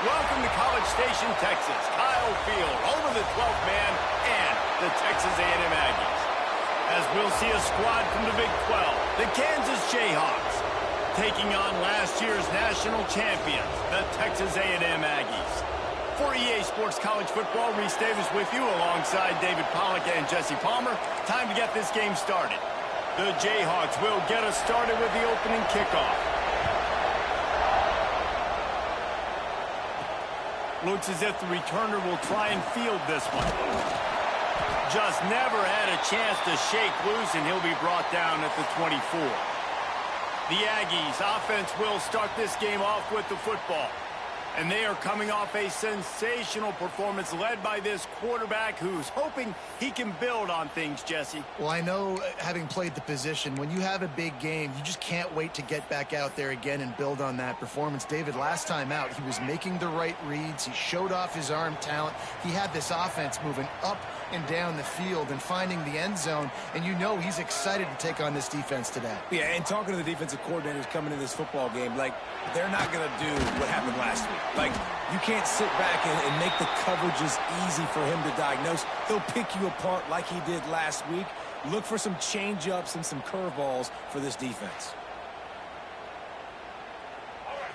Welcome to College Station, Texas. Kyle Field over the 12th man and the Texas A&M Aggies. As we'll see a squad from the Big 12, the Kansas Jayhawks, taking on last year's national champions, the Texas A&M Aggies. For EA Sports College Football, Reese Davis with you alongside David Pollack and Jesse Palmer. Time to get this game started. The Jayhawks will get us started with the opening kickoff. Looks as if the returner will try and field this one. Just never had a chance to shake loose, and he'll be brought down at the 24. The Aggies offense will start this game off with the football. And they are coming off a sensational performance led by this quarterback who's hoping he can build on things, Jesse. Well, I know, having played the position, when you have a big game, you just can't wait to get back out there again and build on that performance. David, last time out, he was making the right reads. He showed off his arm talent. He had this offense moving up and down the field and finding the end zone. And you know he's excited to take on this defense today. Yeah, and talking to the defensive coordinators coming in this football game, like, they're not going to do what happened last week. Like, you can't sit back and make the coverages easy for him to diagnose. He'll pick you apart like he did last week. Look for some change-ups and some curveballs for this defense.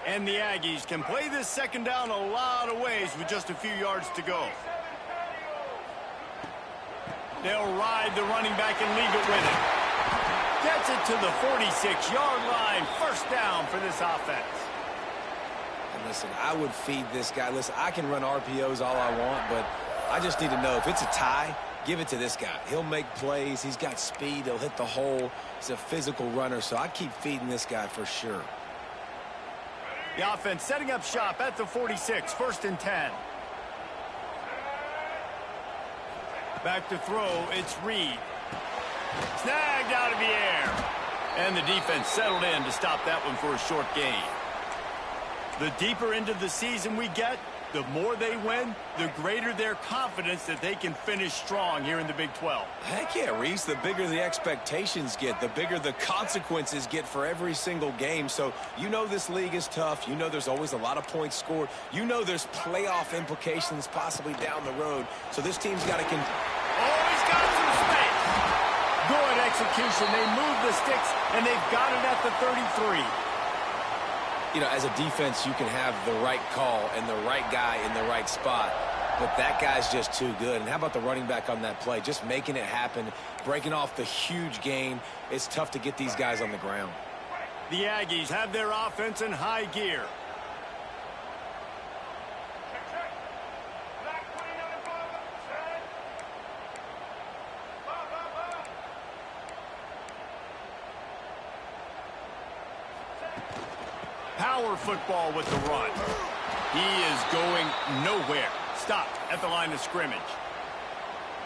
And the Aggies can play this second down a lot of ways with just a few yards to go. They'll ride the running back and leave it with him. Gets it to the 46-yard line. First down for this offense. And listen, I would feed this guy. Listen, I can run RPOs all I want, but I just need to know if it's a tie, give it to this guy. He'll make plays. He's got speed. He'll hit the hole. He's a physical runner, so I keep feeding this guy for sure. The offense setting up shop at the 46, 1st and 10. Back to throw, it's Reed. Snagged out of the air. And the defense settled in to stop that one for a short gain. The deeper into the season we get, the more they win, the greater their confidence that they can finish strong here in the Big 12. Heck yeah, Reese. The bigger the expectations get, the bigger the consequences get for every single game. So you know this league is tough. You know there's always a lot of points scored. You know there's playoff implications possibly down the road. So this team's got to Oh, he's got some space. Good execution. They move the sticks, and they've got it at the 33. You know, as a defense, you can have the right call and the right guy in the right spot, but that guy's just too good. And how about the running back on that play? Just making it happen, breaking off the huge gain. It's tough to get these guys on the ground. The Aggies have their offense in high gear. Power football with the run. He is going nowhere. Stop at the line of scrimmage.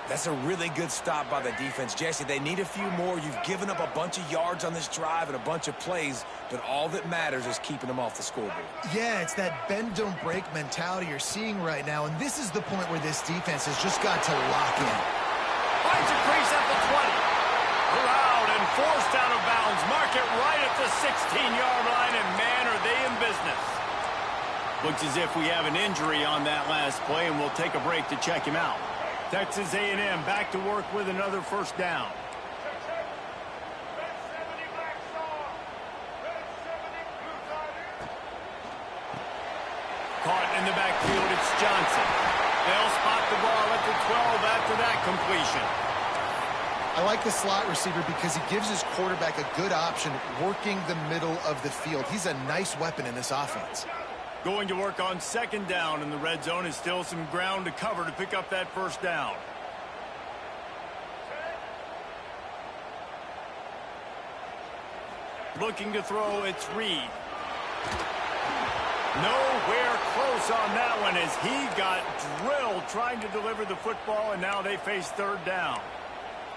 That's a really good stop by the defense. Jesse, they need a few more. You've given up a bunch of yards on this drive and a bunch of plays, but all that matters is keeping them off the scoreboard. Yeah, it's that bend, don't break mentality you're seeing right now, and this is the point where this defense has just got to lock in. Finds a crease at the 20. Around and forced out of bounds. Mark it right at the 16-yard line, and man, are they in business. Looks as if we have an injury on that last play, and we'll take a break to check him out. Texas A&M back to work with another first down. Caught in the backfield, it's Johnson. They'll spot the ball at the 12 after that completion. I like the slot receiver because he gives his quarterback a good option working the middle of the field. He's a nice weapon in this offense. Going to work on second down in the red zone is still some ground to cover to pick up that first down. Looking to throw, it's Reed. Nowhere close on that one as he got drilled trying to deliver the football, and now they face third down.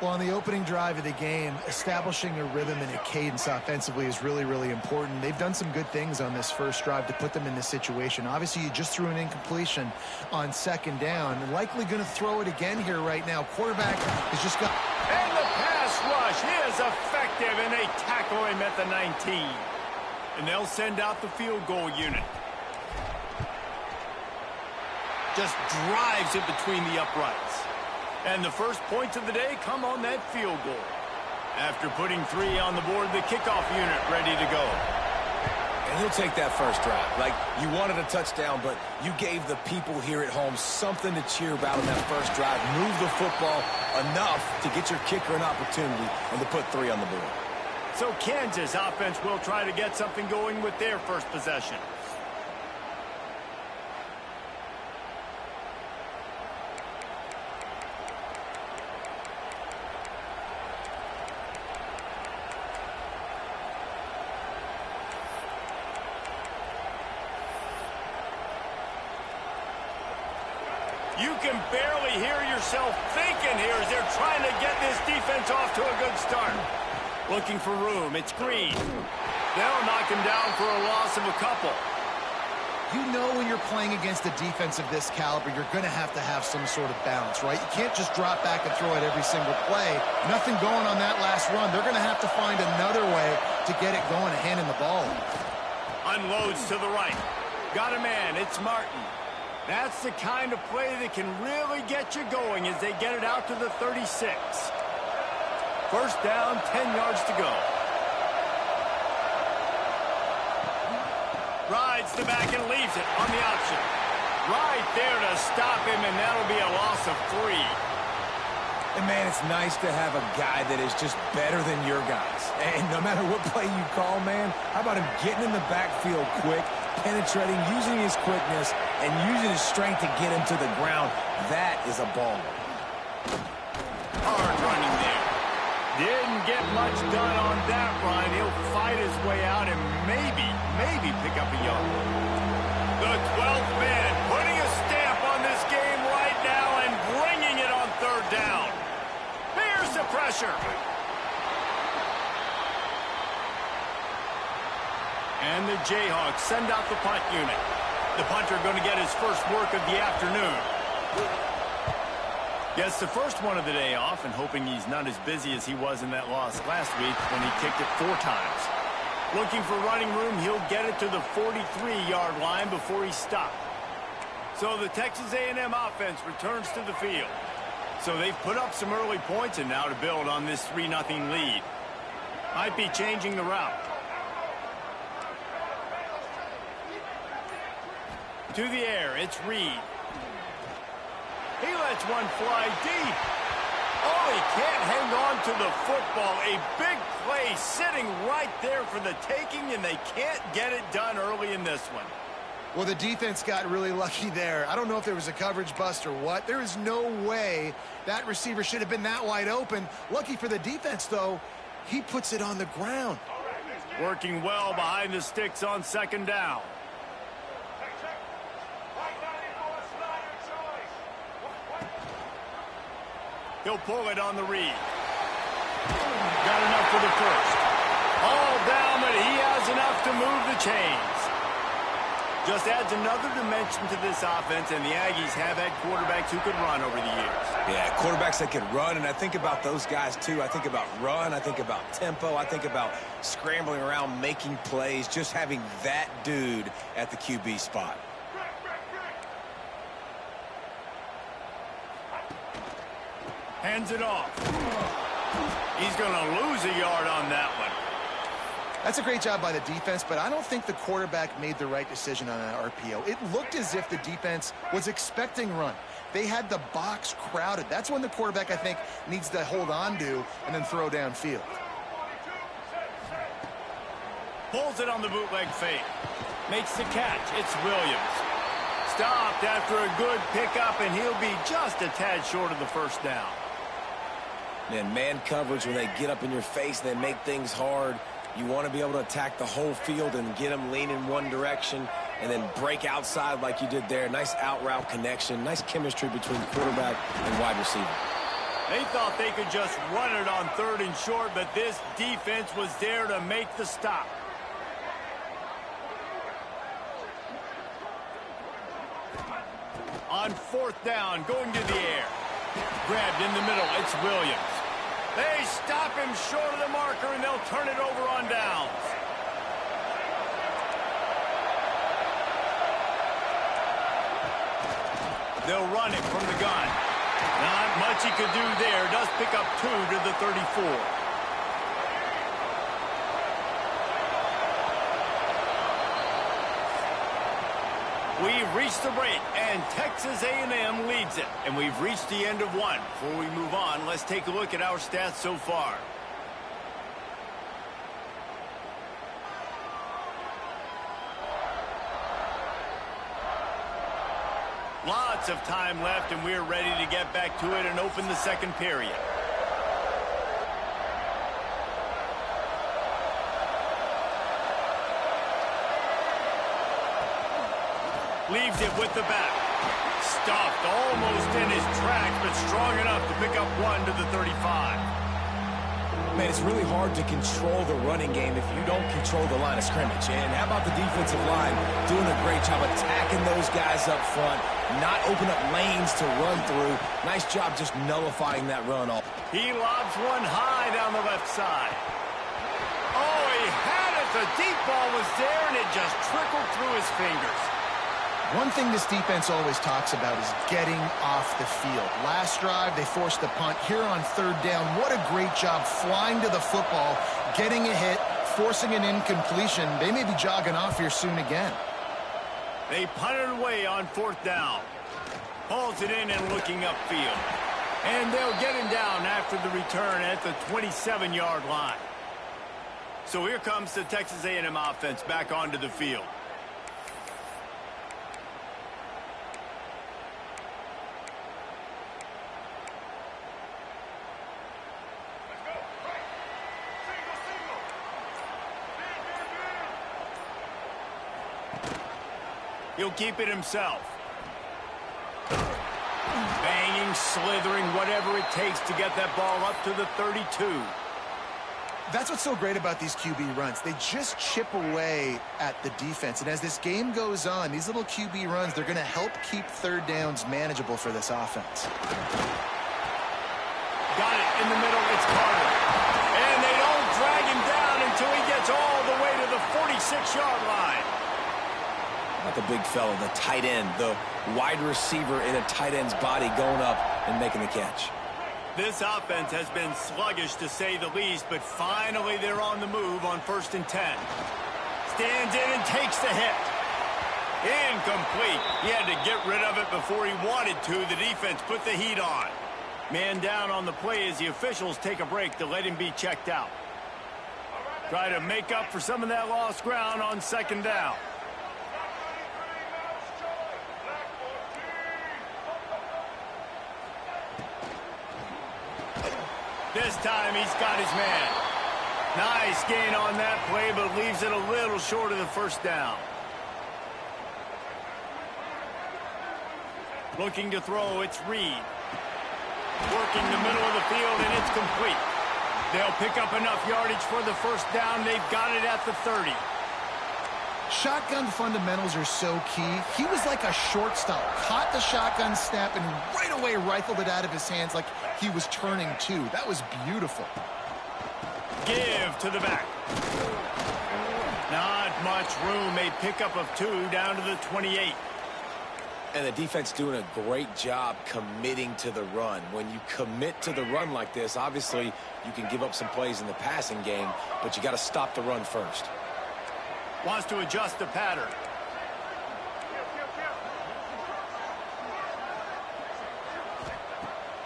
Well, on the opening drive of the game, establishing a rhythm and a cadence offensively is really, really important. They've done some good things on this first drive to put them in this situation. Obviously, you just threw an incompletion on second down. Likely going to throw it again here right now. Quarterback has just got... And the pass rush is effective, and they tackle him at the 19. And they'll send out the field goal unit. Just drives it between the uprights. And the first points of the day come on that field goal. After putting 3 on the board, the kickoff unit ready to go. And he'll take that first drive. Like, you wanted a touchdown, but you gave the people here at home something to cheer about in that first drive. Move the football enough to get your kicker an opportunity and to put 3 on the board. So Kansas offense will try to get something going with their first possession. You can barely hear yourself thinking here as they're trying to get this defense off to a good start. Looking for room. It's Green. They'll knock him down for a loss of a couple. You know when you're playing against a defense of this caliber, you're going to have some sort of balance, right? You can't just drop back and throw it every single play. Nothing going on that last run. They're going to have to find another way to get it going and handing the ball. Unloads to the right. Got a man. It's Martin. That's the kind of play that can really get you going as they get it out to the 36. First down, 10 yards to go. Rides the back and leaves it on the option. Right there to stop him, and that'll be a loss of 3. And, man, it's nice to have a guy that is just better than your guys. And no matter what play you call, man, how about him getting in the backfield quick, penetrating, using his quickness, and using his strength to get him to the ground? That is a baller. Hard running there. Didn't get much done on that run. He'll fight his way out and maybe pick up a yard. The 12th man putting a stamp on this game right now and bringing it on third down. Here's the pressure. And the Jayhawks send out the punt unit. The punter going to get his first work of the afternoon. Gets the first one of the day off and hoping he's not as busy as he was in that loss last week when he kicked it 4 times. Looking for running room, he'll get it to the 43-yard line before he's stopped. So the Texas A&M offense returns to the field. So they've put up some early points and now to build on this 3-0 lead. Might be changing the route. To the air, it's Reed. He lets one fly deep. Oh, he can't hang on to the football. A big play sitting right there for the taking, and they can't get it done early in this one. Well, the defense got really lucky there. I don't know if there was a coverage bust or what. There is no way that receiver should have been that wide open. Lucky for the defense, though, he puts it on the ground. Working well behind the sticks on second down. He'll pull it on the read. Got enough for the first. All down, but he has enough to move the chains. Just adds another dimension to this offense, and the Aggies have had quarterbacks who could run over the years. Yeah, quarterbacks that could run, and I think about those guys, too. I think about run, I think about tempo, I think about scrambling around, making plays, just having that dude at the QB spot. Hands it off. He's going to lose a yard on that one. That's a great job by the defense, but I don't think the quarterback made the right decision on that RPO. It looked as if the defense was expecting run. They had the box crowded. That's when the quarterback, I think, needs to hold on to and then throw downfield. Pulls it on the bootleg fake. Makes the catch. It's Williams. Stopped after a good pickup, and he'll be just a tad short of the first down. Man coverage, when they get up in your face, they make things hard. You want to be able to attack the whole field and get them leaning one direction. and then break outside like you did there. Nice out-route connection, nice chemistry between quarterback and wide receiver. They thought they could just run it on 3rd and short, but this defense was there to make the stop. On 4th down, going to the air. Grabbed in the middle, it's Williams. They stop him short of the marker, and they'll turn it over on downs. They'll run it from the gun. Not much he could do there. Does pick up 2 to the 34. We've reached the break, and Texas A&M leads it. And we've reached the end of one. Before we move on, let's take a look at our stats so far. Lots of time left, and we're ready to get back to it and open the second period. Leaves it with the back. Stuffed almost in his tracks, but strong enough to pick up 1 to the 35. Man, it's really hard to control the running game if you don't control the line of scrimmage. And how about the defensive line doing a great job attacking those guys up front, not open up lanes to run through. Nice job just nullifying that run off. He lobs one high down the left side. Oh, he had it. The deep ball was there, and it just trickled through his fingers. One thing this defense always talks about is getting off the field. Last drive, they forced the punt. Here on 3rd down, what a great job flying to the football, getting a hit, forcing an incompletion. They may be jogging off here soon again. They punted away on 4th down. Hauls it in and looking upfield. And they'll get him down after the return at the 27-yard line. So here comes the Texas A&M offense back onto the field. He'll keep it himself. Banging, slithering, whatever it takes to get that ball up to the 32. That's what's so great about these QB runs. They just chip away at the defense. And as this game goes on, these little QB runs, they're going to help keep 3rd downs manageable for this offense. Got it in the middle. It's Carter. And they don't drag him down until he gets all the way to the 46-yard line. Not the big fella, the tight end, the wide receiver in a tight end's body going up and making the catch. This offense has been sluggish to say the least, but finally they're on the move on 1st and 10. Stands in and takes the hit. Incomplete. He had to get rid of it before he wanted to. The defense put the heat on. Man down on the play as the officials take a break to let him be checked out. Try to make up for some of that lost ground on 2nd down. This time he's got his man. Nice gain on that play, but leaves it a little short of the 1st down. Looking to throw, it's Reed. Working the middle of the field, and it's complete. They'll pick up enough yardage for the 1st down. They've got it at the 30. Shotgun fundamentals are so key. He was like a shortstop, caught the shotgun snap and right away rifled it out of his hands like he was turning 2. That was beautiful. Give to the back. Not much room. A pickup of 2 down to the 28. And the defense doing a great job committing to the run. When you commit to the run like this, obviously you can give up some plays in the passing game, but you got to stop the run first. Wants to adjust the pattern.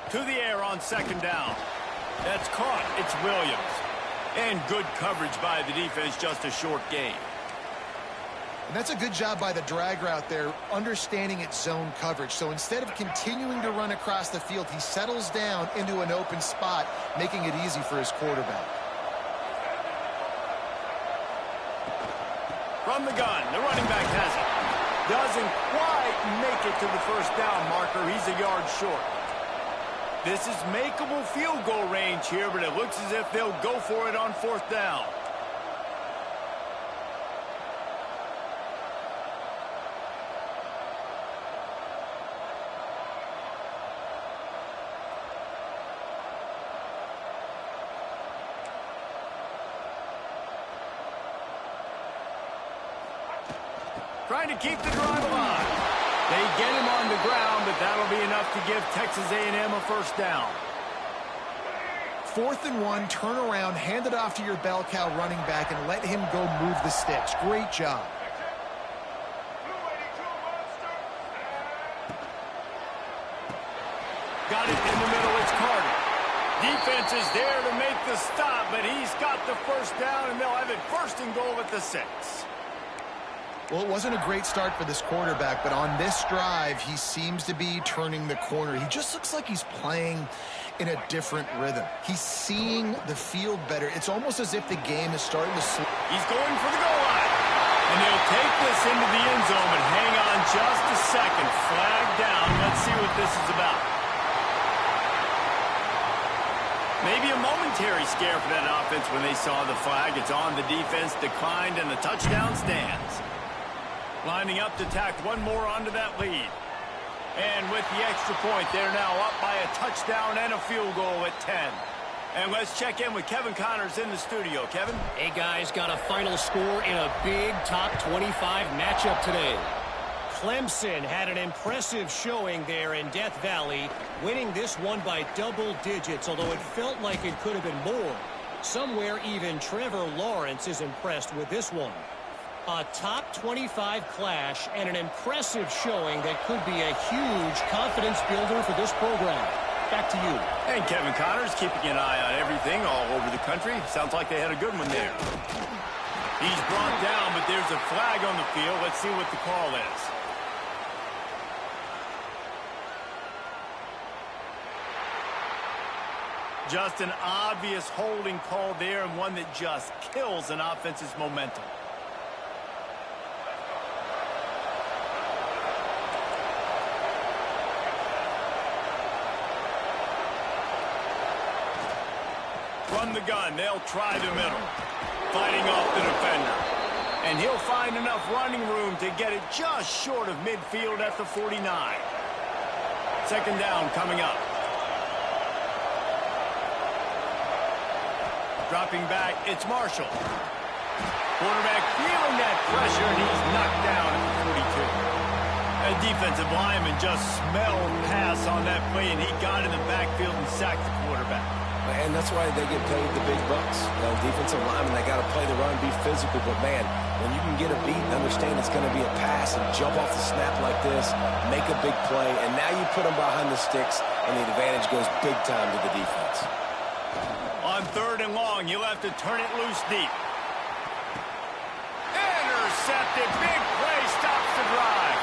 To the air on 2nd down. That's caught. It's Williams. And good coverage by the defense, just a short gain. And that's a good job by the drag route there, understanding its zone coverage. So instead of continuing to run across the field, he settles down into an open spot, making it easy for his quarterback. From the gun, the running back has it. Doesn't quite make it to the first down marker. He's a yard short. This is makeable field goal range here, but it looks as if they'll go for it on fourth down. Trying to keep the drive alive. They get him on the ground, but that'll be enough to give Texas A&M a first down. 4th and 1, turn around, hand it off to your bell cow running back, and let him go move the sticks. Great job. Got it in the middle. It's Carter. Defense is there to make the stop, but he's got the first down, and they'll have it 1st and goal at the 6. Well, it wasn't a great start for this quarterback, but on this drive, he seems to be turning the corner. He just looks like he's playing in a different rhythm. He's seeing the field better. It's almost as if the game is starting to slow. He's going for the goal line. And they'll take this into the end zone, but hang on just a second. Flag down. Let's see what this is about. Maybe a momentary scare for that offense when they saw the flag. It's on, the defense declined, and the touchdown stands. Lining up to tack one more onto that lead. And with the extra point, they're now up by a touchdown and a field goal at 10. And let's check in with Kevin Connors in the studio. Kevin? Hey, guys, got a final score in a big top 25 matchup today. Clemson had an impressive showing there in Death Valley, winning this one by double digits, although it felt like it could have been more. Somewhere even Trevor Lawrence is impressed with this one. A top 25 clash and an impressive showing that could be a huge confidence builder for this program. Back to you. And Kevin Connors keeping an eye on everything all over the country. Sounds like they had a good one there. He's brought down, but there's a flag on the field. Let's see what the call is. Just an obvious holding call there, and one that just kills an offense's momentum. Run the gun. They'll try the middle. Fighting off the defender. And he'll find enough running room to get it just short of midfield at the 49. 2nd down coming up. Dropping back, it's Marshall. Quarterback feeling that pressure, and he's knocked down at the 42. A defensive lineman just smelled pass on that play, and he got in the backfield and sacked the quarterback. And that's why they get paid the big bucks. Defensive linemen, they got to play the run, be physical. But, man, when you can get a beat and understand it's going to be a pass and jump off the snap like this, make a big play, and now you put them behind the sticks, and the advantage goes big time to the defense. On 3rd and long, you'll have to turn it loose deep. Intercepted. Big play stops the drive.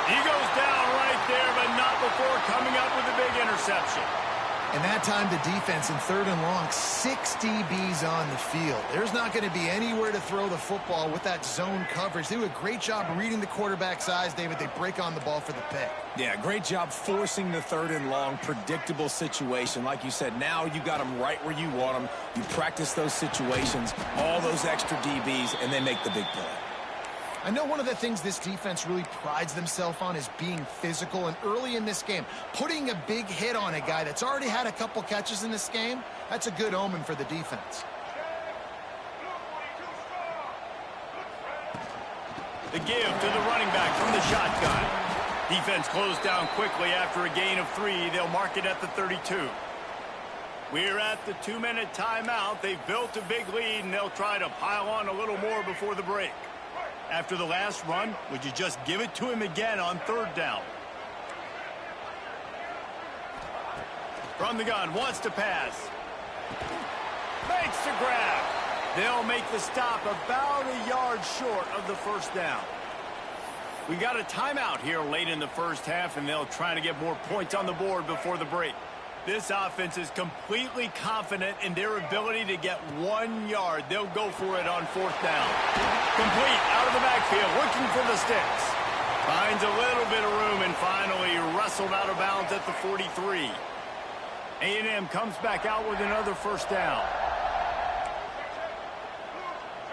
He goes down right there, but not before coming up with a big interception. And that time the defense in 3rd and long, 6 DBs on the field. There's not going to be anywhere to throw the football with that zone coverage. They do a great job reading the quarterback's eyes, David. They break on the ball for the pick. Yeah, great job forcing the 3rd and long, predictable situation. Like you said, now you got them right where you want them. You practice those situations, all those extra DBs, and they make the big play. I know one of the things this defense really prides themselves on is being physical, and early in this game, putting a big hit on a guy that's already had a couple catches in this game, that's a good omen for the defense. The give to the running back from the shotgun. Defense closed down quickly after a gain of 3. They'll mark it at the 32. We're at the 2-minute timeout. They've built a big lead, and they'll try to pile on a little more before the break. After the last run, would you just give it to him again on 3rd down? From the gun, wants to pass. Makes the grab. They'll make the stop about a yard short of the 1st down. We got a timeout here late in the 1st half, and they'll try to get more points on the board before the break. This offense is completely confident in their ability to get 1 yard. They'll go for it on 4th down. Complete out of the backfield, looking for the sticks. Finds a little bit of room and finally wrestled out of bounds at the 43. A&M comes back out with another first down.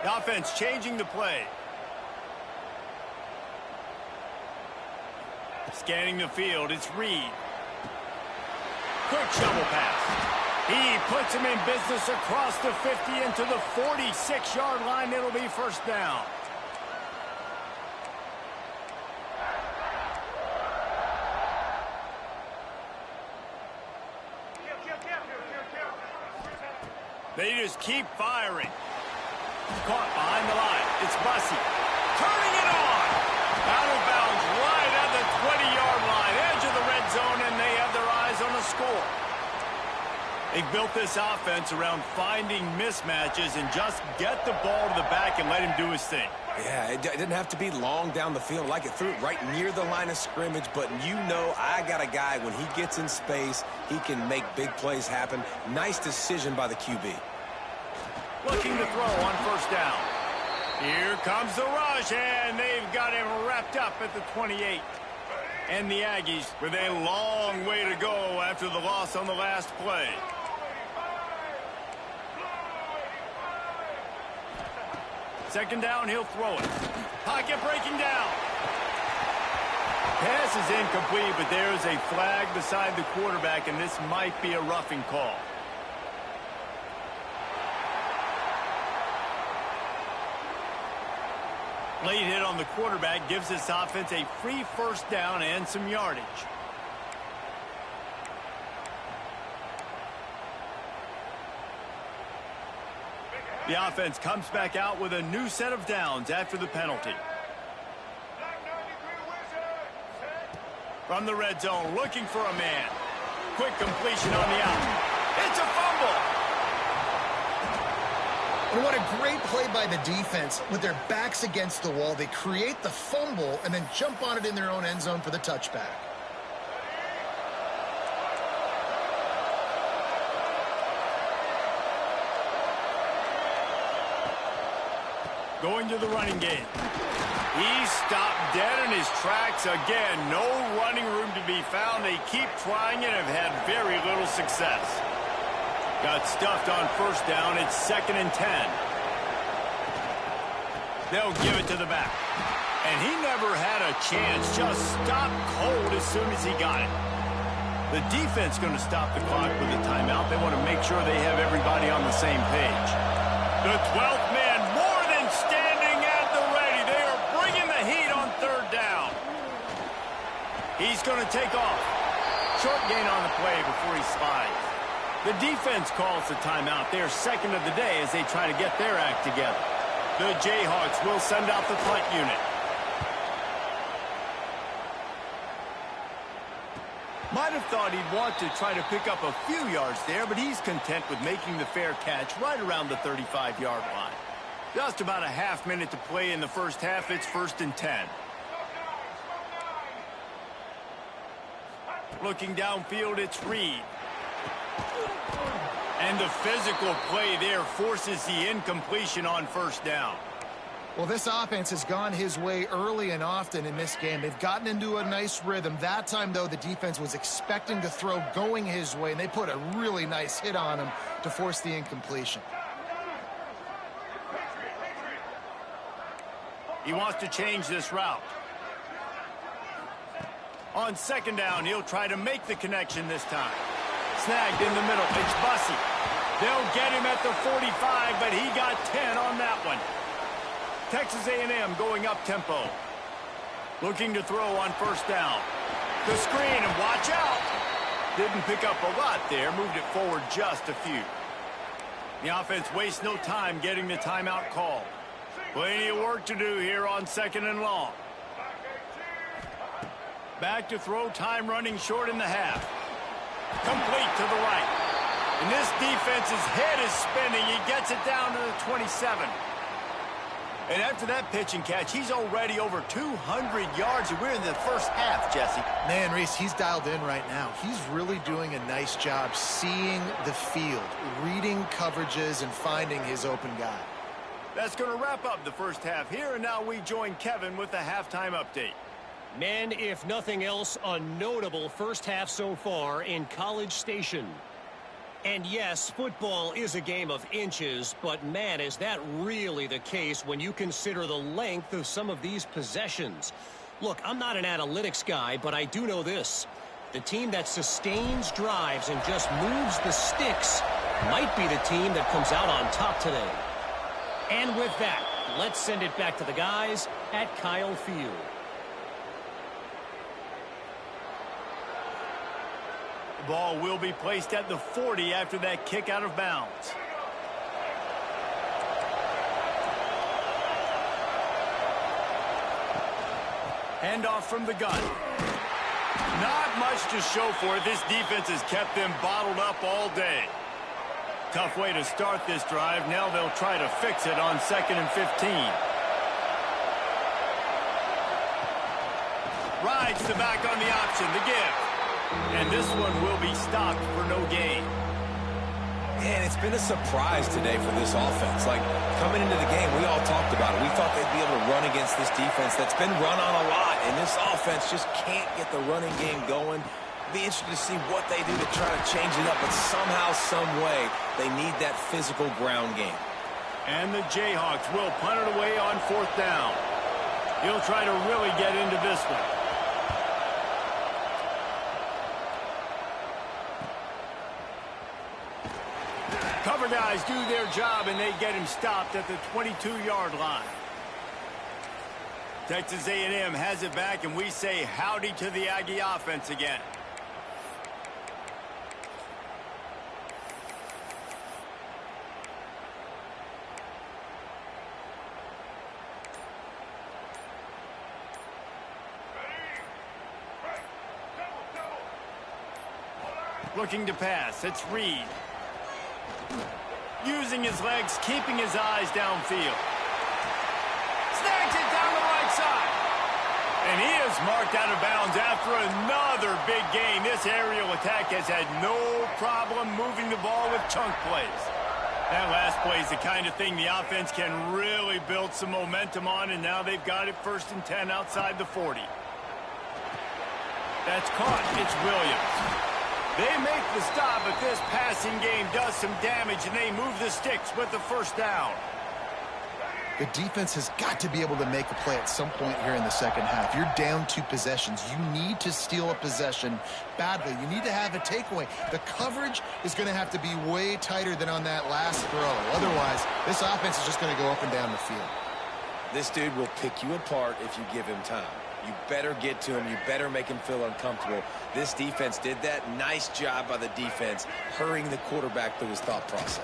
The offense changing the play. Scanning the field, it's Reed. Quick shovel pass. He puts him in business across the 50 into the 46-yard line. It'll be first down. They just keep firing. Caught behind the line. It's Bussey. Turning it on. Out of bounds right at the 20-yard line. Edge of the red zone, and they have their eyes on the score. They've built this offense around finding mismatches and just get the ball to the back and let him do his thing. Yeah, it didn't have to be long down the field. Like it threw it right near the line of scrimmage, but you know I got a guy, when he gets in space, he can make big plays happen. Nice decision by the QB. Looking to throw on first down. Here comes the rush, and they've got him wrapped up at the 28. And the Aggies with a long way to go after the loss on the last play. Second down, he'll throw it. Pocket breaking down. Pass is incomplete, but there's a flag beside the quarterback, and this might be a roughing call. Late hit on the quarterback gives this offense a free first down and some yardage. The offense comes back out with a new set of downs after the penalty. From the red zone, looking for a man. Quick completion on the out. It's a fumble. And what a great play by the defense. With their backs against the wall, they create the fumble and then jump on it in their own end zone for the touchback. Going to the running game. He stopped dead in his tracks again. No running room to be found. They keep trying it and have had very little success. Got stuffed on first down. It's 2nd and 10. They'll give it to the back. And he never had a chance. Just stopped cold as soon as he got it. The defense going to stop the clock with a timeout. They want to make sure they have everybody on the same page. The 12th man more than standing at the ready. They are bringing the heat on third down. He's going to take off. Short gain on the play before he slides. The defense calls the timeout. They're second of the day as they try to get their act together. The Jayhawks will send out the punt unit. Might have thought he'd want to try to pick up a few yards there, but he's content with making the fair catch right around the 35-yard line. Just about a half minute to play in the first half. It's 1st and 10. Looking downfield, it's Reed. And the physical play there forces the incompletion on first down. Well, this offense has gone his way early and often in this game. They've gotten into a nice rhythm. That time, though, the defense was expecting to throw going his way, and they put a really nice hit on him to force the incompletion. He wants to change this route. On second down, he'll try to make the connection this time. Snagged in the middle. It's Bussey. They'll get him at the 45, but he got 10 on that one. Texas A&M going up tempo. Looking to throw on first down. The screen, and watch out. Didn't pick up a lot there. Moved it forward just a few. The offense wastes no time getting the timeout call. Plenty of work to do here on 2nd and long. Back to throw, time running short in the half. Complete to the right. And this defense's head is spinning. He gets it down to the 27. And after that pitch and catch, he's already over 200 yards, and we're in the first half, Jesse. Man, Reese, he's dialed in right now. He's really doing a nice job seeing the field, reading coverages, and finding his open guy. That's going to wrap up the first half here, and now we join Kevin with the halftime update. Men, if nothing else, a notable first half so far in College Station. And yes, football is a game of inches, but man, is that really the case when you consider the length of some of these possessions. Look, I'm not an analytics guy, but I do know this. The team that sustains drives and just moves the sticks might be the team that comes out on top today. And with that, let's send it back to the guys at Kyle Field. The ball will be placed at the 40 after that kick out of bounds. Handoff from the gun. Not much to show for it. This defense has kept them bottled up all day. Tough way to start this drive. Now they'll try to fix it on 2nd and 15. Rides the back on the option, the give. And this one will be stopped for no gain. Man, it's been a surprise today for this offense. Like, coming into the game, we all talked about it. We thought they'd be able to run against this defense that's been run on a lot, and this offense just can't get the running game going. It'll be interesting to see what they do to try to change it up, but somehow, some way, they need that physical ground game. And the Jayhawks will punt it away on 4th down. He'll try to really get into this one. Cover guys do their job, and they get him stopped at the 22-yard line. Texas A&M has it back, and we say howdy to the Aggie offense again. Looking to pass, it's Reed. Using his legs, keeping his eyes downfield. Snags it down the right side. And he is marked out of bounds after another big gain. This aerial attack has had no problem moving the ball with chunk plays. That last play is the kind of thing the offense can really build some momentum on, and now they've got it 1st and 10 outside the 40. That's caught. It's Williams. They make the stop, but this passing game does some damage, and they move the sticks with the 1st down. The defense has got to be able to make a play at some point here in the second half. You're down 2 possessions. You need to steal a possession badly. You need to have a takeaway. The coverage is going to have to be way tighter than on that last throw. Otherwise, this offense is just going to go up and down the field. This dude will pick you apart if you give him time. You better get to him. You better make him feel uncomfortable. This defense did that. Nice job by the defense, hurrying the quarterback through his thought process.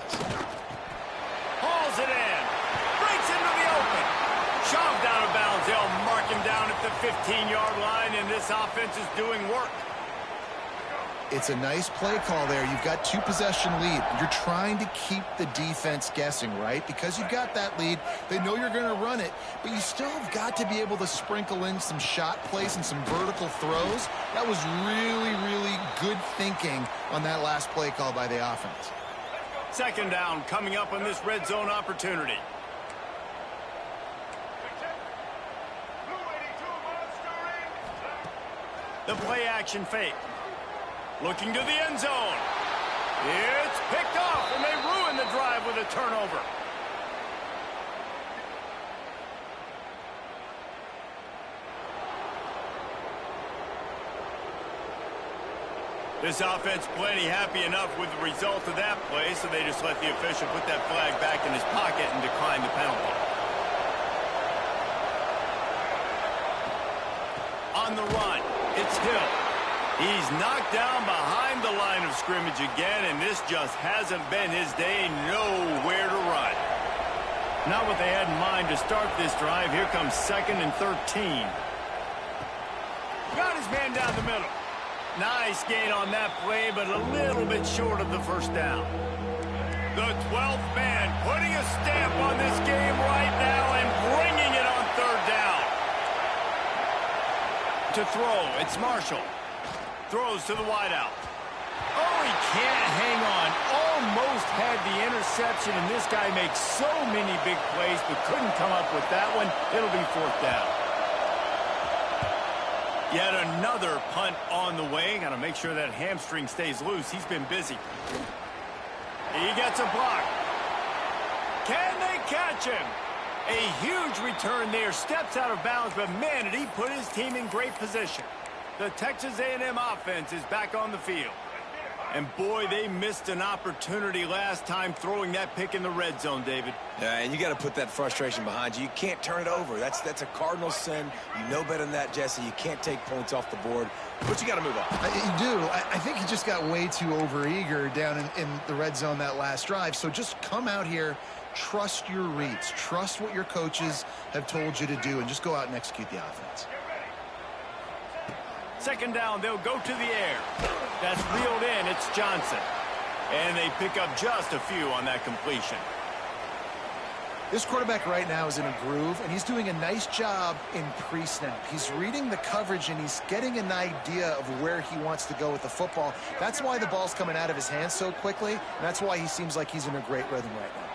Hauls it in. Breaks into the open. Shoved out of bounds. They'll mark him down at the 15-yard line, and this offense is doing work. It's a nice play call there. You've got 2-possession lead. You're trying to keep the defense guessing, right? Because you've got that lead. They know you're going to run it, but you still have got to be able to sprinkle in some shot plays and some vertical throws. That was really, really good thinking on that last play call by the offense. 2nd down coming up on this red zone opportunity. The play action fake. Looking to the end zone. It's picked off, and they ruin the drive with a turnover. This offense plenty happy enough with the result of that play, so they just let the official put that flag back in his pocket and decline the penalty. On the run, it's Hill. He's knocked down behind the line of scrimmage again, and this just hasn't been his day. Nowhere to run. Not what they had in mind to start this drive. Here comes 2nd and 13. Got his man down the middle. Nice gain on that play, but a little bit short of the 1st down. The 12th man putting a stamp on this game right now and bringing it on 3rd down. To throw, it's Marshall. Throws to the wideout. Oh, he can't hang on. Almost had the interception, and this guy makes so many big plays, but couldn't come up with that one. It'll be 4th down. Yet another punt on the way. Got to make sure that hamstring stays loose. He's been busy. He gets a block. Can they catch him? A huge return there. Steps out of bounds, but man, did he put his team in great position. The Texas A&M offense is back on the field. And boy, they missed an opportunity last time throwing that pick in the red zone, David. Yeah, and you got to put that frustration behind you. You can't turn it over. That's a cardinal sin. You know better than that, Jesse. You can't take points off the board, but you got to move on. You do. I think he just got way too overeager down in the red zone that last drive. So just come out here, trust your reads, trust what your coaches have told you to do, and just go out and execute the offense. Second down, they'll go to the air. That's reeled in. It's Johnson. And they pick up just a few on that completion. This quarterback right now is in a groove, and he's doing a nice job in pre-snap. He's reading the coverage, and he's getting an idea of where he wants to go with the football. That's why the ball's coming out of his hands so quickly, and that's why he seems like he's in a great rhythm right now.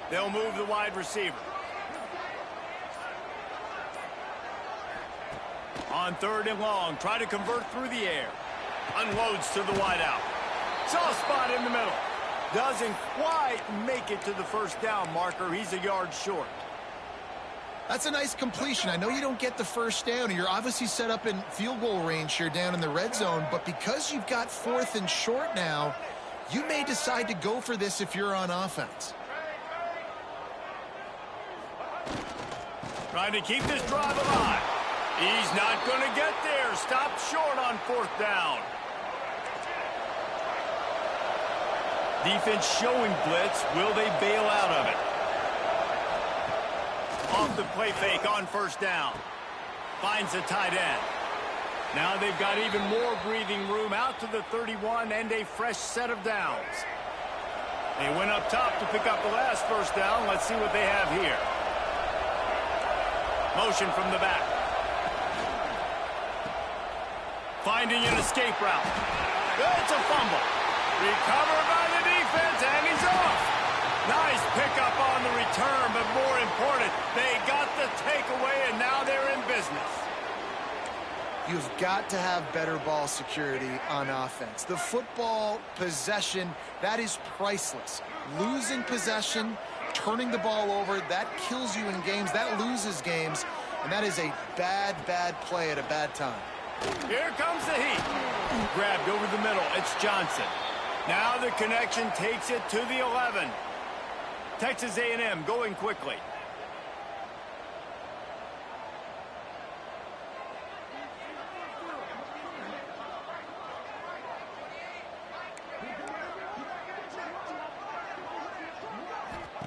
They'll move the wide receiver. On third and long, try to convert through the air. Unloads to the wideout. Soft spot in the middle. Doesn't quite make it to the first down marker. He's a yard short. That's a nice completion. I know you don't get the first down, and you're obviously set up in field goal range here down in the red zone, but because you've got fourth and short now, you may decide to go for this if you're on offense. Trying to keep this drive alive. He's not going to get there. Stopped short on fourth down. Defense showing blitz. Will they bail out of it? Off the play fake on first down. Finds the tight end. Now they've got even more breathing room out to the 31 and a fresh set of downs. They went up top to pick up the last first down. Let's see what they have here. Motion from the back. Finding an escape route. It's a fumble. Recovered by the defense, and he's off. Nice pickup on the return, but more important, they got the takeaway, and now they're in business. You've got to have better ball security on offense. The football possession, that is priceless. Losing possession, turning the ball over, that kills you in games, that loses games, and that is a bad, bad play at a bad time. Here comes the heat. Grabbed over the middle. It's Johnson. Now the connection takes it to the 11. Texas A&M going quickly.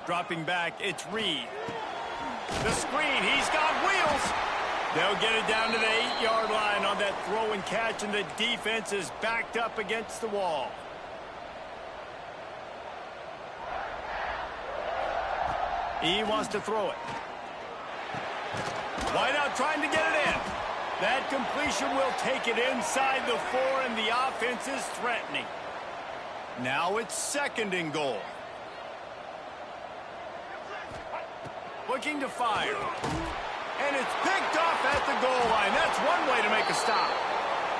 Dropping back, it's Reed. The screen, he's got wheels. They'll get it down to the 8-yard line on that throw and catch, and the defense is backed up against the wall. He wants to throw it. Wideout trying to get it in. That completion will take it inside the 4, and the offense is threatening. Now it's second and goal. Looking to fire. And it's picked off at the goal line. That's one way to make a stop.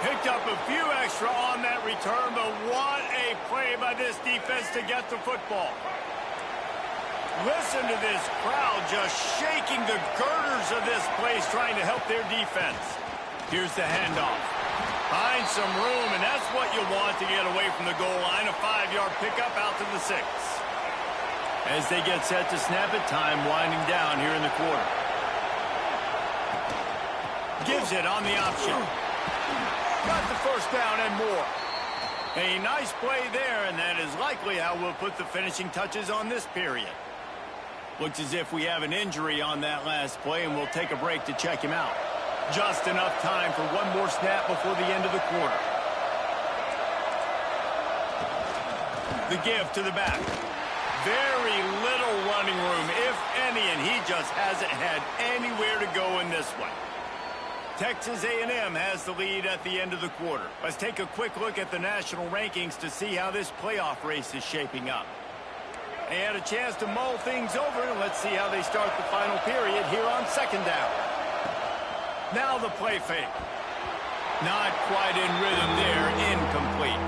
Picked up a few extra on that return, but what a play by this defense to get the football. Listen to this crowd just shaking the girders of this place, trying to help their defense. Here's the handoff. Find some room, and that's what you want to get away from the goal line. A 5-yard pickup out to the 6. As they get set to snap it, time winding down here in the quarter. Gives it on the option. Got the first down and more. A nice play there, and that is likely how we'll put the finishing touches on this period. Looks as if we have an injury on that last play, and we'll take a break to check him out. Just enough time for one more snap before the end of the quarter. The give to the back. Very little running room, if any, and he just hasn't had anywhere to go in this one. Texas A&M has the lead at the end of the quarter. Let's take a quick look at the national rankings to see how this playoff race is shaping up. They had a chance to mull things over, and let's see how they start the final period here on second down. Now the play fake. Not quite in rhythm there, incomplete.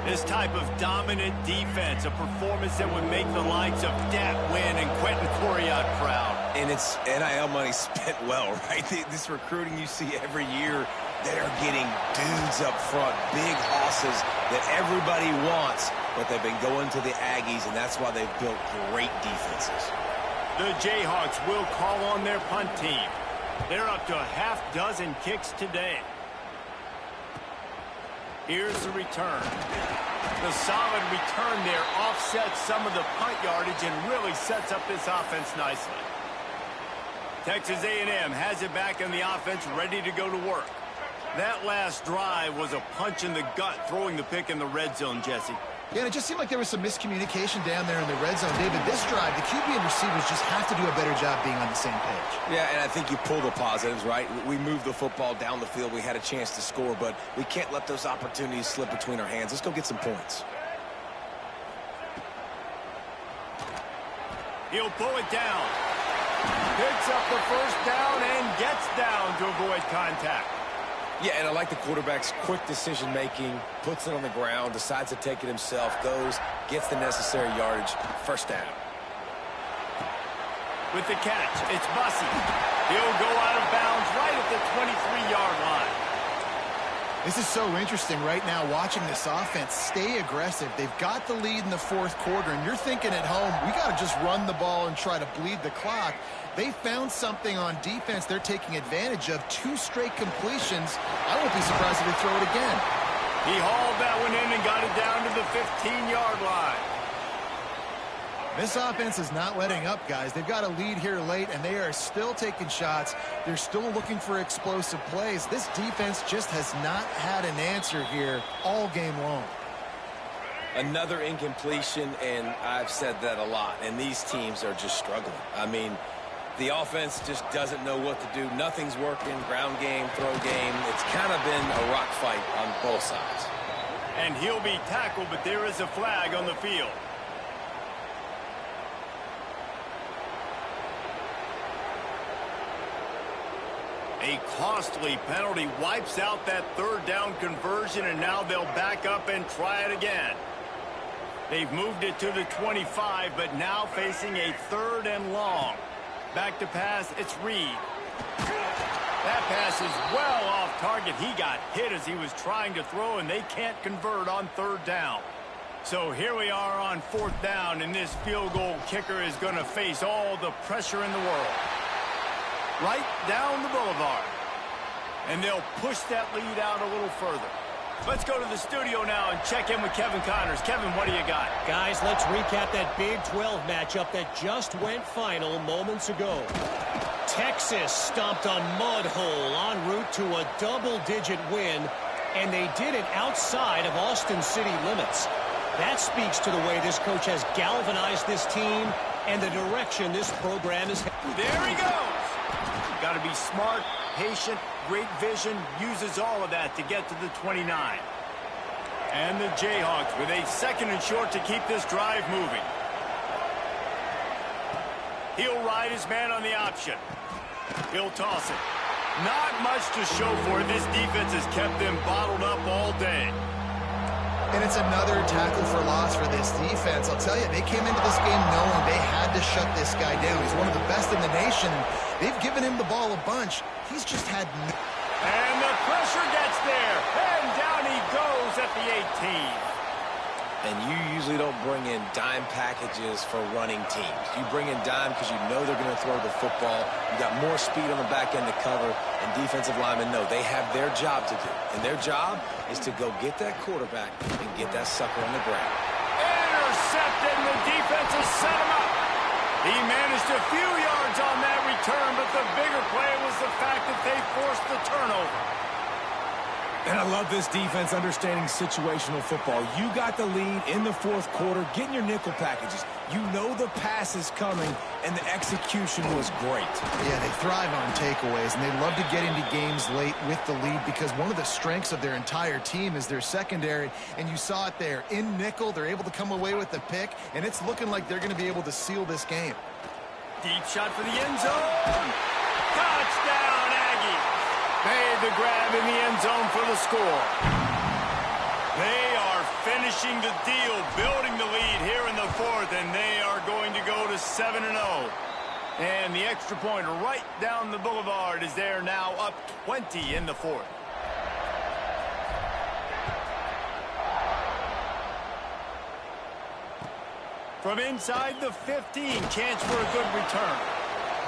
This type of dominant defense, a performance that would make the likes of Dat Wynn and Quentin Coriat proud. And it's NIL money spent well, right? This recruiting you see every year, they're getting dudes up front, big hosses that everybody wants, but they've been going to the Aggies, and that's why they've built great defenses. The Jayhawks will call on their punt team. They're up to a half-dozen kicks today. Here's the return. The solid return there offsets some of the punt yardage and really sets up this offense nicely. Texas A&M has it back in the offense, ready to go to work. That last drive was a punch in the gut, throwing the pick in the red zone, Jesse. Yeah, and it just seemed like there was some miscommunication down there in the red zone. David, this drive, the QB and receivers just have to do a better job being on the same page. Yeah, and I think you pull the positives, right? We moved the football down the field. We had a chance to score, but we can't let those opportunities slip between our hands. Let's go get some points. He'll pull it down. Picks up the first down and gets down to avoid contact. Yeah, and I like the quarterback's quick decision-making, puts it on the ground, decides to take it himself, goes, gets the necessary yardage, first down. With the catch, it's Bussey. He'll go out of bounds right at the 23-yard line. This is so interesting right now, watching this offense stay aggressive. They've got the lead in the fourth quarter, and you're thinking at home, we got to just run the ball and try to bleed the clock. They found something on defense they're taking advantage of. 2 straight completions. I won't be surprised if they throw it again. He hauled that one in and got it down to the 15-yard line. This offense is not letting up, guys. They've got a lead here late, and they are still taking shots. They're still looking for explosive plays. This defense just has not had an answer here all game long. Another incompletion, and I've said that a lot, and these teams are just struggling. I mean, the offense just doesn't know what to do. Nothing's working, ground game, throw game. It's kind of been a rock fight on both sides. And he'll be tackled, but there is a flag on the field. A costly penalty wipes out that third down conversion, and now they'll back up and try it again. They've moved it to the 25, but now facing a 3rd and long. Back to pass, it's Reed. That pass is well off target. He got hit as he was trying to throw, and they can't convert on 3rd down. So here we are on 4th down, and this field goal kicker is going to face all the pressure in the world. Right down the boulevard. And they'll push that lead out a little further. Let's go to the studio now and check in with Kevin Connors. Kevin, what do you got? Guys, let's recap that Big 12 matchup that just went final moments ago. Texas stomped a mud hole en route to a double-digit win, and they did it outside of Austin city limits. That speaks to the way this coach has galvanized this team and the direction this program is headed. There he goes. Got to be smart, patient, great vision, uses all of that to get to the 29. And the Jayhawks with a 2nd and short to keep this drive moving. He'll ride his man on the option. He'll toss it. Not much to show for it. This defense has kept them bottled up all day. And it's another tackle for loss for this defense. I'll tell you, they came into this game knowing they had to shut this guy down. He's one of the best in the nation. They've given him the ball a bunch. He's just had no... And the pressure gets there. And down he goes at the 18. And you usually don't bring in dime packages for running teams. You bring in dime because you know they're going to throw the football. You got more speed on the back end to cover, and defensive linemen know they have their job to do. And their job is to go get that quarterback and get that sucker on the ground. Intercepted, and the defense has set him up. He managed a few yards on that return, but the bigger play was the fact that they forced the turnover. And I love this defense understanding situational football. You got the lead in the fourth quarter, getting your nickel packages. You know the pass is coming, and the execution was great. Yeah, they thrive on takeaways, and they love to get into games late with the lead because one of the strengths of their entire team is their secondary, and you saw it there. In nickel, they're able to come away with the pick, and it's looking like they're going to be able to seal this game. Deep shot for the end zone. Touchdown, Aggies. Made the grab in the end zone for the score. They are finishing the deal, building the lead here in the fourth, and they are going to go to 7-0. And the extra point right down the boulevard is there now, up 20 in the fourth. From inside the 15, chance for a good return.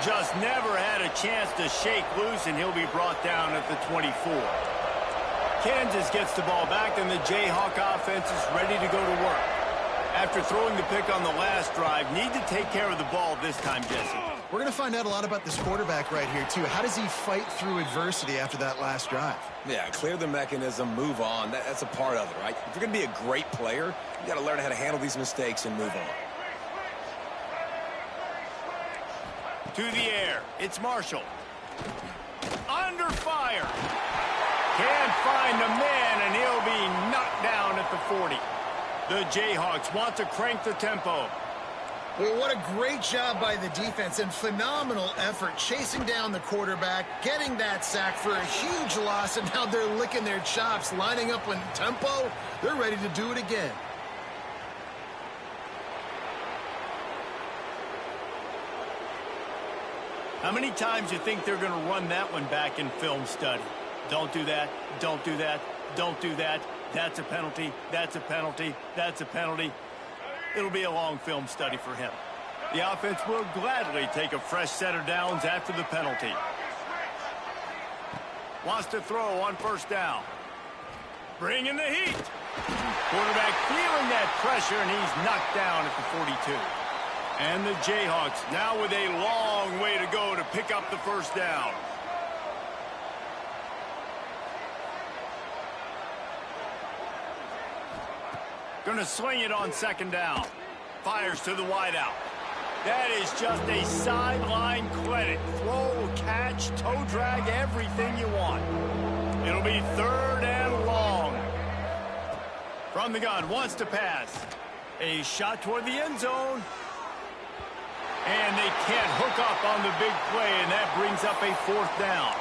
Just never had a chance to shake loose, and he'll be brought down at the 24. Kansas gets the ball back, and the Jayhawk offense is ready to go to work. After throwing the pick on the last drive, need to take care of the ball this time, Jesse. We're going to find out a lot about this quarterback right here, too. How does he fight through adversity after that last drive? Yeah, clear the mechanism, move on. That's a part of it, right? If you're going to be a great player, you got to learn how to handle these mistakes and move on. To the air, it's Marshall. Under fire. Can't find the man, and he'll be knocked down at the 40. The Jayhawks want to crank the tempo. Well, what a great job by the defense and phenomenal effort chasing down the quarterback, getting that sack for a huge loss, and now they're licking their chops, lining up in tempo. They're ready to do it again. How many times do you think they're going to run that one back in film study? Don't do that. Don't do that. Don't do that. That's a penalty. That's a penalty. That's a penalty. It'll be a long film study for him. The offense will gladly take a fresh set of downs after the penalty. Wants to throw on first down. Bringing the heat. Quarterback feeling that pressure, and he's knocked down at the 42. And the Jayhawks now with a long way to go to pick up the first down. Going to swing it on second down. Fires to the wideout. That is just a sideline clinic. Throw, catch, toe drag, everything you want. It'll be third and long. From the gun, wants to pass. A shot toward the end zone. And they can't hook up on the big play, and that brings up a fourth down.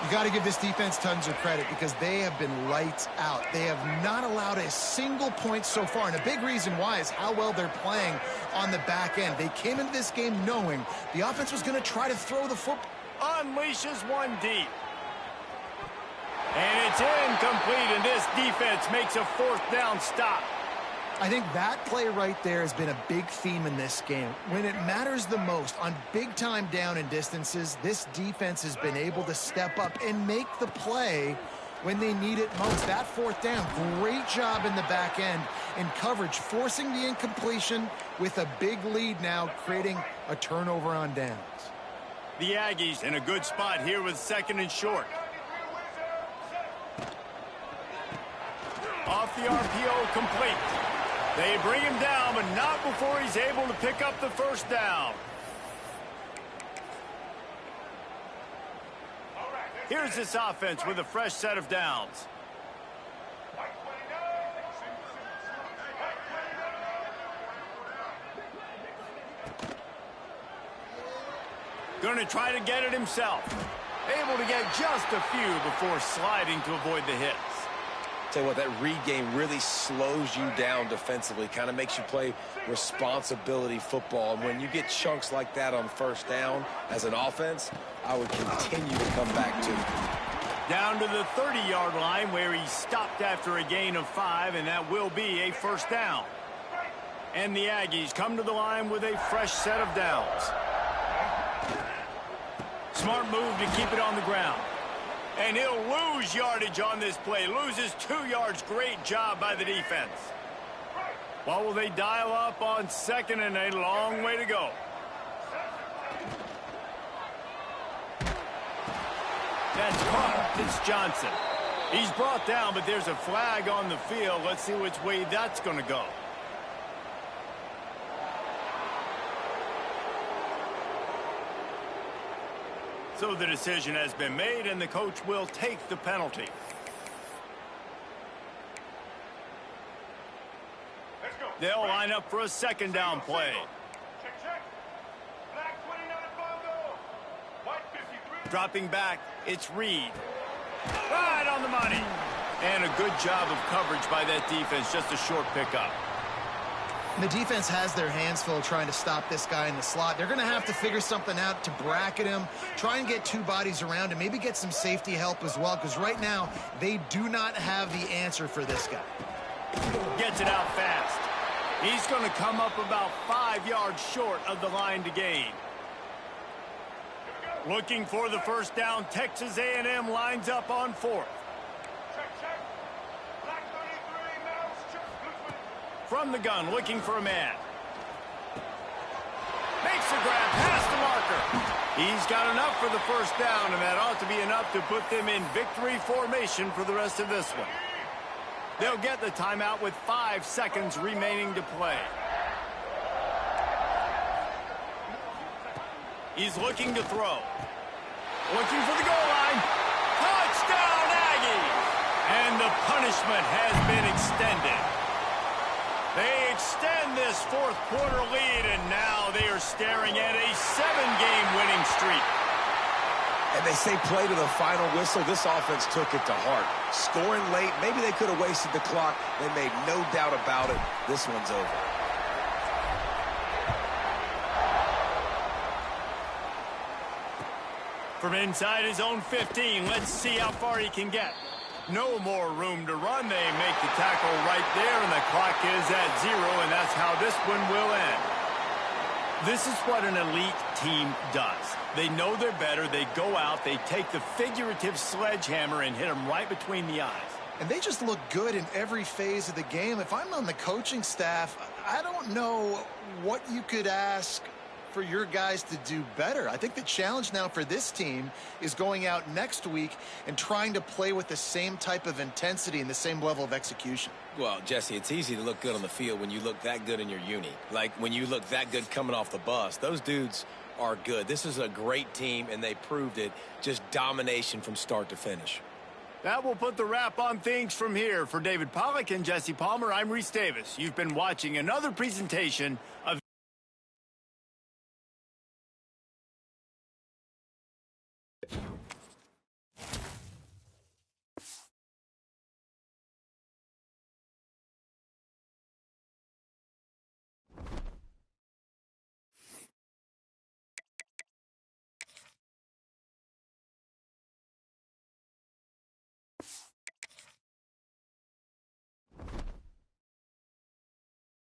You got to give this defense tons of credit because they have been lights out. They have not allowed a single point so far, and a big reason why is how well they're playing on the back end. They came into this game knowing the offense was going to try to throw the football. Unleashes one deep. And it's incomplete, and this defense makes a fourth down stop. I think that play right there has been a big theme in this game. When it matters the most, on big-time down and distances, this defense has been able to step up and make the play when they need it most. That fourth down, great job in the back end in coverage, forcing the incompletion with a big lead now, creating a turnover on downs. The Aggies in a good spot here with second and short. Off the RPO, complete. They bring him down, but not before he's able to pick up the first down. Here's this offense with a fresh set of downs. Going to try to get it himself. Able to get just a few before sliding to avoid the hits. Tell you what, that read game really slows you down defensively, kind of makes you play responsibility football. And when you get chunks like that on first down as an offense, I would continue to come back to. Down to the 30-yard line where he stopped after a gain of 5, and that will be a first down. And the Aggies come to the line with a fresh set of downs. Smart move to keep it on the ground. And he'll lose yardage on this play. Loses 2 yards. Great job by the defense. Well, will they dial up on second and a long way to go? That's caught. It's Johnson. He's brought down, but there's a flag on the field. Let's see which way that's going to go. So the decision has been made, and the coach will take the penalty. They'll line up for a second down play. Dropping back, it's Reed. Right on the money. And a good job of coverage by that defense, just a short pickup. The defense has their hands full trying to stop this guy in the slot. They're going to have to figure something out to bracket him, try and get two bodies around him, maybe get some safety help as well, because right now they do not have the answer for this guy. Gets it out fast. He's going to come up about 5 yards short of the line to gain. Looking for the first down, Texas A&M lines up on fourth. From the gun, looking for a man. Makes a grab past the marker. He's got enough for the first down, and that ought to be enough to put them in victory formation for the rest of this one. They'll get the timeout with 5 seconds remaining to play. He's looking to throw. Looking for the goal line. Touchdown, Aggies! And the punishment has been extended. They extend this fourth quarter lead, and now they are staring at a 7-game winning streak. And they say play to the final whistle. This offense took it to heart. Scoring late, maybe they could have wasted the clock. They made no doubt about it. This one's over. From inside his own 15, let's see how far he can get. No more room to run. They make the tackle right there, and the clock is at 0, and that's how this one will end. This is what an elite team does. They know they're better. They go out. They take the figurative sledgehammer and hit them right between the eyes. And they just look good in every phase of the game. If I'm on the coaching staff, I don't know what you could ask for your guys to do better. I think the challenge now for this team is going out next week and trying to play with the same type of intensity and the same level of execution. Well, Jesse, it's easy to look good on the field when you look that good in your uni. Like when you look that good coming off the bus. Those dudes are good. This is a great team, and they proved it. Just domination from start to finish. That will put the wrap on things from here. For David Pollack and Jesse Palmer, I'm Reese Davis. You've been watching another presentation of